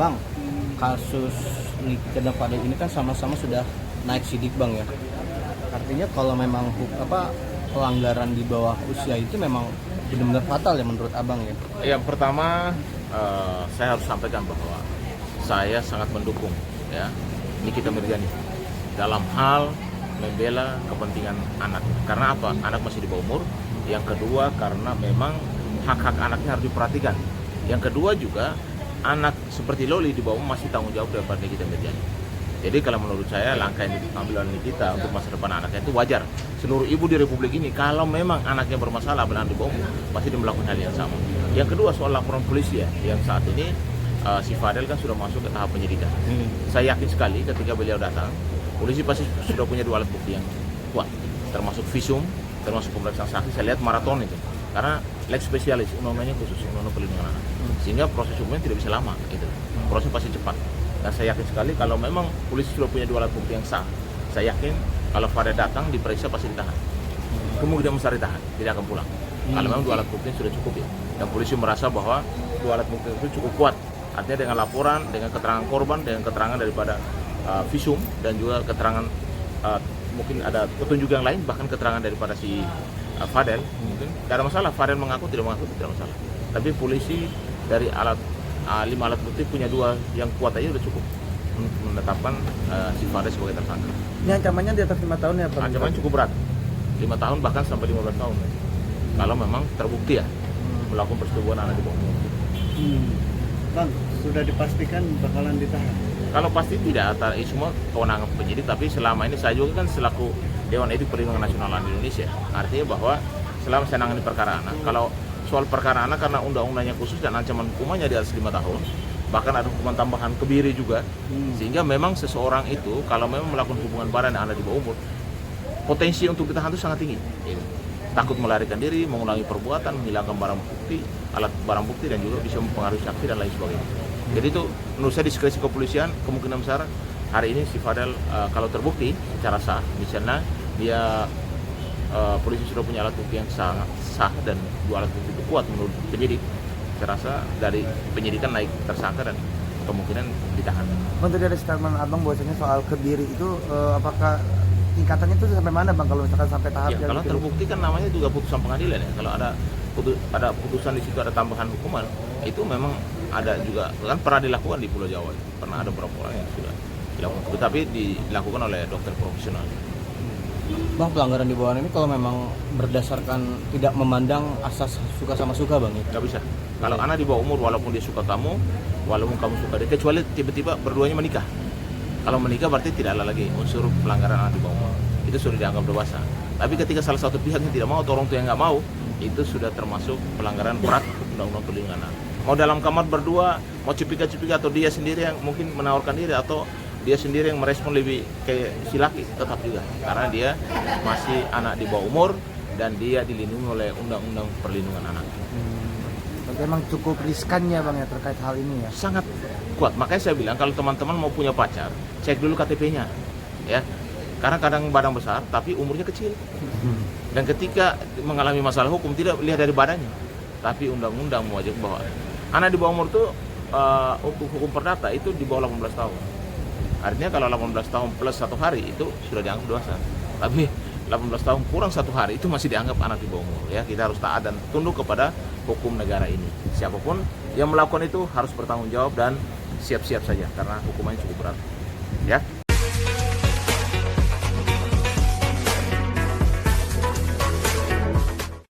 Bang, kasus Niki dan Fadel ini kan sama-sama sudah naik sidik Bang ya. Artinya kalau memang pelanggaran di bawah usia itu memang benar-benar fatal ya menurut Abang ya. Yang pertama, saya harus sampaikan bahwa saya sangat mendukung ya Nikita Mirzani dalam hal membela kepentingan anak. Karena apa? Anak masih di bawah umur. Yang kedua, karena memang hak-hak anaknya harus diperhatikan. Yang kedua juga, anak seperti Loli di bawah umur masih tanggung jawab daripada Nikita Mirzani. Jadi kalau menurut saya langkah yang diambil oleh Nikita untuk masa depan anaknya itu wajar. Seluruh ibu di Republik ini kalau memang anaknya bermasalah berada di bawah umur pasti dia melakukan hal yang sama. Yang kedua soal laporan polisi ya, yang saat ini si Fadel kan sudah masuk ke tahap penyidikan. Saya yakin sekali ketika beliau datang, polisi pasti sudah punya dua alat bukti yang kuat, termasuk visum, termasuk pemeriksaan saksi. Saya lihat maraton itu, karena lex spesialis, undang-undangnya khusus, undang-undang perlindungan anak, sehingga proses hukumnya tidak bisa lama, itu proses pasti cepat. Dan saya yakin sekali kalau memang polisi sudah punya dua alat bukti yang sah, saya yakin kalau Fadel datang diperiksa pasti ditahan, kemungkinan besar ditahan, tidak akan pulang. Kalau memang dua alat bukti sudah cukup ya, dan polisi merasa bahwa dua alat bukti itu cukup kuat. Artinya dengan laporan, dengan keterangan korban, dengan keterangan daripada visum, dan juga keterangan mungkin ada petunjuk yang lain, bahkan keterangan daripada si Fadel, mungkin tidak ada masalah. Fadel mengaku tidak tidak masalah. Tapi polisi dari 5 alat bukti punya dua yang kuat aja sudah cukup untuk menetapkan si Fadel sebagai tersangka. Ini ancamannya di atas 5 tahun ya Pak? Ancamannya cukup berat, 5 tahun bahkan sampai 15 tahun. Kalau memang terbukti ya melakukan persetubuhan anak di bawah umur. Bang, sudah dipastikan bakalan ditahan? Kalau pasti tidak, semua kewenangan penyidik, tapi selama ini saya juga kan selaku Dewan Etik Perlindungan Nasional Anak Indonesia. Artinya bahwa selama saya nangani perkara anak, kalau soal perkara anak karena undang-undangnya khusus dan ancaman hukumannya di atas 5 tahun, bahkan ada hukuman tambahan kebiri juga, sehingga memang seseorang itu kalau memang melakukan hubungan badan dengan anak di bawah umur, potensi untuk ditahan itu sangat tinggi. Takut melarikan diri, mengulangi perbuatan, menghilangkan barang bukti, alat barang bukti, dan juga bisa mempengaruhi saksi dan lain sebagainya. Jadi itu menurut saya diskresi kepolisian kemungkinan besar hari ini si Fadel kalau terbukti secara sah, misalnya dia polisi sudah punya alat bukti yang sangat sah dan dua alat bukti itu kuat menurut penyidik, saya rasa dari penyidikan naik tersangka dan kemungkinan ditahan. Untuk dari statement Abang bahwasanya soal kebiri itu apakah tingkatannya itu sampai mana Bang kalau misalkan sampai tahap Ya, kalau terbukti kan namanya juga putusan pengadilan ya. Kalau ada putusan di situ, ada tambahan hukuman, itu memang ada juga kan pernah dilakukan di Pulau Jawa. Pernah ada beberapa orang yang sudah dilakukan, tapi dilakukan oleh dokter profesional. Bang, pelanggaran di bawah ini kalau memang berdasarkan tidak memandang asas suka sama suka Bang ya? Nggak bisa. Kalau anak di bawah umur walaupun dia suka kamu, walaupun kamu suka dia, kecuali tiba-tiba berduanya menikah. Kalau menikah berarti tidak ada lagi unsur pelanggaran anak di bawah umur. Itu sudah dianggap dewasa. Tapi ketika salah satu pihak yang tidak mau atau orang tua yang nggak mau, itu sudah termasuk pelanggaran berat undang-undang perlindungan anak. Mau dalam kamar berdua, mau cipika-cipika, atau dia sendiri yang mungkin menawarkan diri, atau dia sendiri yang merespon lebih kayak si laki, tetap juga. Karena dia masih anak di bawah umur dan dia dilindungi oleh undang-undang perlindungan anak. Berarti emang cukup riskannya Bang ya terkait hal ini ya? Sangat kuat. Makanya saya bilang kalau teman-teman mau punya pacar, cek dulu KTP-nya, ya. Karena kadang badan besar tapi umurnya kecil. Dan ketika mengalami masalah hukum tidak lihat dari badannya, tapi undang-undang mewajibkan bahwa anak di bawah umur itu untuk hukum perdata itu di bawah 18 tahun. Artinya kalau 18 tahun plus 1 hari itu sudah dianggap dewasa. Tapi 18 tahun kurang 1 hari itu masih dianggap anak di bawah umur. Ya, kita harus taat dan tunduk kepada hukum negara ini. Siapapun yang melakukan itu harus bertanggung jawab dan siap-siap saja karena hukumannya cukup berat. Ya.